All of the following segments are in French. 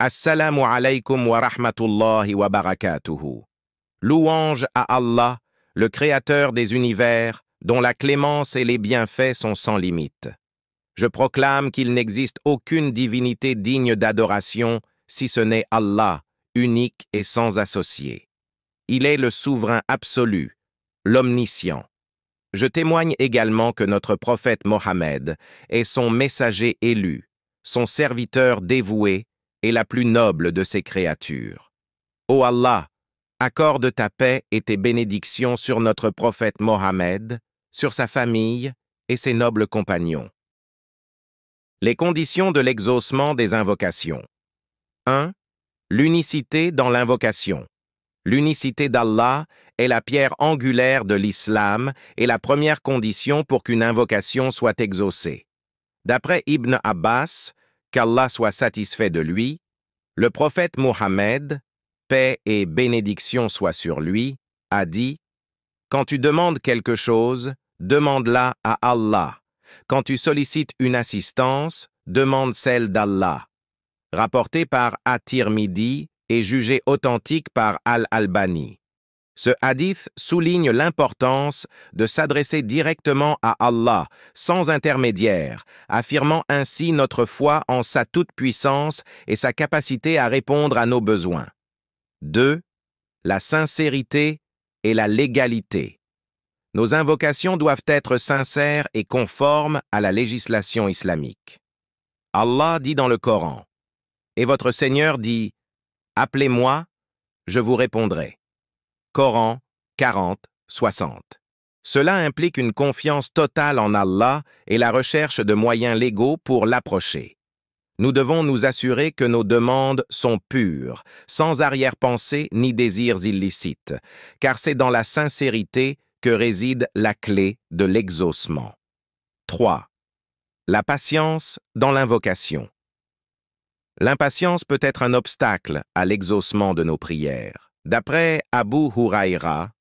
Assalamu alaykum wa rahmatullahi wa barakatuhu. Louange à Allah, le Créateur des univers, dont la clémence et les bienfaits sont sans limite. Je proclame qu'il n'existe aucune divinité digne d'adoration, si ce n'est Allah, unique et sans associé. Il est le souverain absolu, l'omniscient. Je témoigne également que notre prophète Mohammed est son messager élu, son serviteur dévoué et la plus noble de ses créatures. Ô Allah, accorde ta paix et tes bénédictions sur notre prophète Mohammed, sur sa famille et ses nobles compagnons. Les conditions de l'exaucement des invocations. 1. L'unicité dans l'invocation. L'unicité d'Allah est la pierre angulaire de l'islam et la première condition pour qu'une invocation soit exaucée. D'après Ibn Abbas, qu'Allah soit satisfait de lui, le prophète Mohammed, paix et bénédiction soient sur lui, a dit « Quand tu demandes quelque chose, demande-la à Allah. Quand tu sollicites une assistance, demande celle d'Allah. » Rapporté par At-Tirmidhi et jugé authentique par Al-Albani. Ce hadith souligne l'importance de s'adresser directement à Allah, sans intermédiaire, affirmant ainsi notre foi en sa toute-puissance et sa capacité à répondre à nos besoins. 2. La sincérité et la légalité. Nos invocations doivent être sincères et conformes à la législation islamique. Allah dit dans le Coran, « Et votre Seigneur dit, « Appelez-moi, je vous répondrai. » Coran 40, 60. Cela implique une confiance totale en Allah et la recherche de moyens légaux pour l'approcher. Nous devons nous assurer que nos demandes sont pures, sans arrière-pensée ni désirs illicites, car c'est dans la sincérité que réside la clé de l'exaucement. 3. La patience dans l'invocation. L'impatience peut être un obstacle à l'exaucement de nos prières. D'après Abu Huraïra,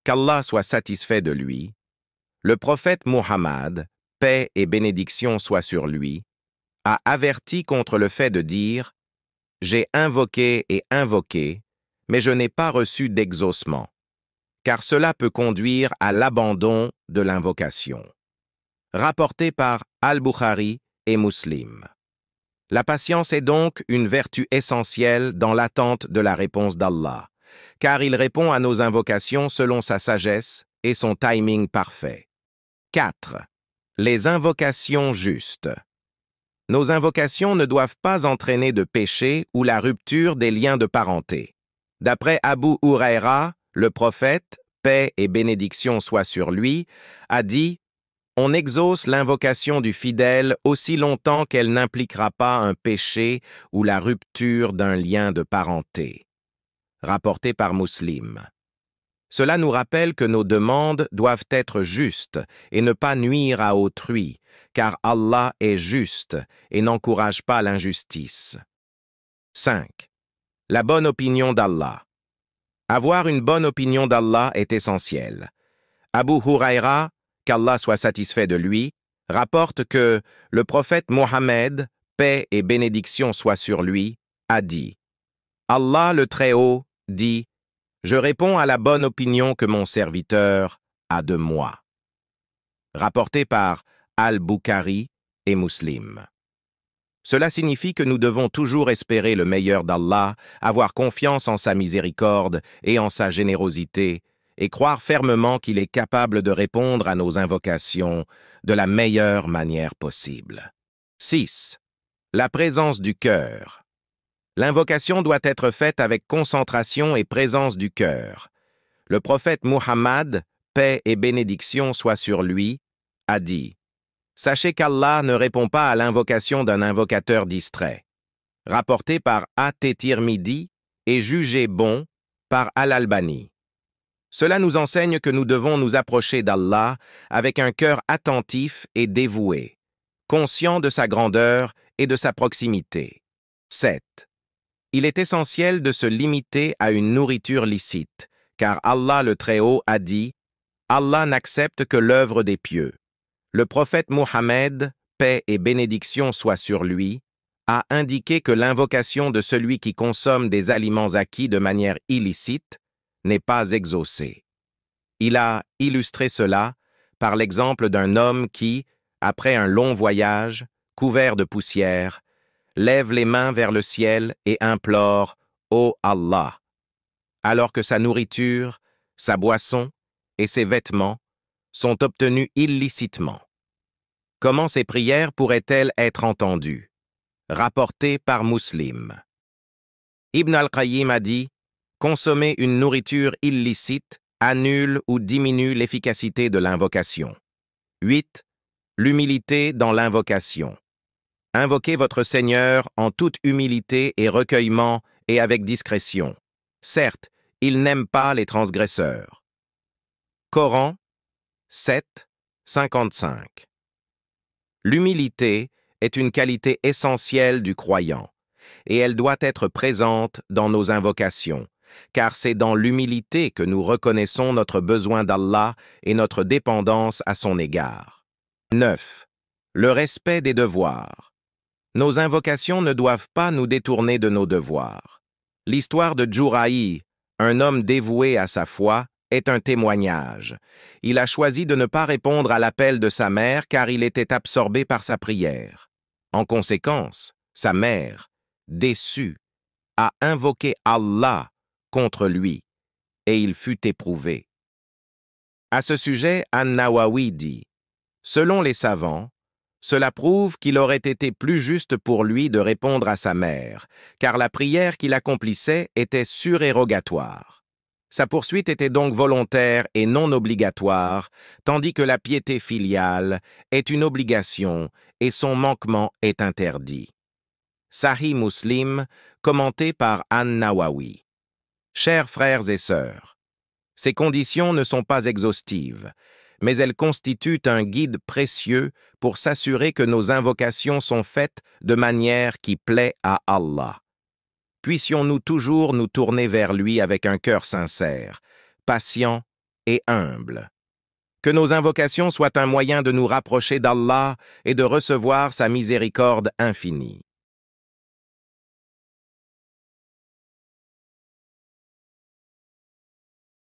qu'Allah soit satisfait de lui, le prophète Muhammad, paix et bénédiction soient sur lui, a averti contre le fait de dire « J'ai invoqué et invoqué, mais je n'ai pas reçu d'exaucement », car cela peut conduire à l'abandon de l'invocation. Rapporté par Al-Bukhari et Muslim. La patience est donc une vertu essentielle dans l'attente de la réponse d'Allah, car il répond à nos invocations selon sa sagesse et son timing parfait. 4. Les invocations justes. Nos invocations ne doivent pas entraîner de péché ou la rupture des liens de parenté. D'après Abu Huraïra, le prophète, paix et bénédiction soient sur lui, a dit « On exauce l'invocation du fidèle aussi longtemps qu'elle n'impliquera pas un péché ou la rupture d'un lien de parenté. » Rapporté par Muslim. Cela nous rappelle que nos demandes doivent être justes et ne pas nuire à autrui, car Allah est juste et n'encourage pas l'injustice. 5. La bonne opinion d'Allah. Avoir une bonne opinion d'Allah est essentiel. Abu Huraïra, qu'Allah soit satisfait de lui, rapporte que le prophète Mohammed, paix et bénédiction soient sur lui, a dit « Allah le Très-Haut dit « Je réponds à la bonne opinion que mon serviteur a de moi. » Rapporté par Al-Bukhari et Muslim. Cela signifie que nous devons toujours espérer le meilleur d'Allah, avoir confiance en sa miséricorde et en sa générosité, et croire fermement qu'il est capable de répondre à nos invocations de la meilleure manière possible. 6. La présence du cœur. L'invocation doit être faite avec concentration et présence du cœur. Le prophète Muhammad, paix et bénédiction soient sur lui, a dit « Sachez qu'Allah ne répond pas à l'invocation d'un invocateur distrait. » Rapporté par At-Tirmidhi et jugé bon par Al-Albani. Cela nous enseigne que nous devons nous approcher d'Allah avec un cœur attentif et dévoué, conscient de sa grandeur et de sa proximité. 7. Il est essentiel de se limiter à une nourriture licite, car Allah le Très-Haut a dit « Allah n'accepte que l'œuvre des pieux. » Le prophète Mohammed, paix et bénédiction soient sur lui, a indiqué que l'invocation de celui qui consomme des aliments acquis de manière illicite n'est pas exaucée. Il a illustré cela par l'exemple d'un homme qui, après un long voyage, couvert de poussière, lève les mains vers le ciel et implore « Ô Allah », alors que sa nourriture, sa boisson et ses vêtements sont obtenus illicitement. Comment ces prières pourraient-elles être entendues? Rapporté par Muslim. Ibn al-Qayyim a dit « Consommer une nourriture illicite annule ou diminue l'efficacité de l'invocation. » 8. L'humilité dans l'invocation. Invoquez votre Seigneur en toute humilité et recueillement et avec discrétion. Certes, il n'aime pas les transgresseurs. Coran 7, 55. L'humilité est une qualité essentielle du croyant, et elle doit être présente dans nos invocations, car c'est dans l'humilité que nous reconnaissons notre besoin d'Allah et notre dépendance à son égard. 9. Le respect des devoirs. Nos invocations ne doivent pas nous détourner de nos devoirs. L'histoire de Djouraï, un homme dévoué à sa foi, est un témoignage. Il a choisi de ne pas répondre à l'appel de sa mère car il était absorbé par sa prière. En conséquence, sa mère, déçue, a invoqué Allah contre lui, et il fut éprouvé. À ce sujet, An-Nawawi dit « Selon les savants, cela prouve qu'il aurait été plus juste pour lui de répondre à sa mère, car la prière qu'il accomplissait était surérogatoire. Sa poursuite était donc volontaire et non obligatoire, tandis que la piété filiale est une obligation et son manquement est interdit. » Sahih Muslim, commenté par An-Nawawi. Chers frères et sœurs, ces conditions ne sont pas exhaustives, mais elles constituent un guide précieux pour s'assurer que nos invocations sont faites de manière qui plaît à Allah. Puissions-nous toujours nous tourner vers lui avec un cœur sincère, patient et humble. Que nos invocations soient un moyen de nous rapprocher d'Allah et de recevoir sa miséricorde infinie.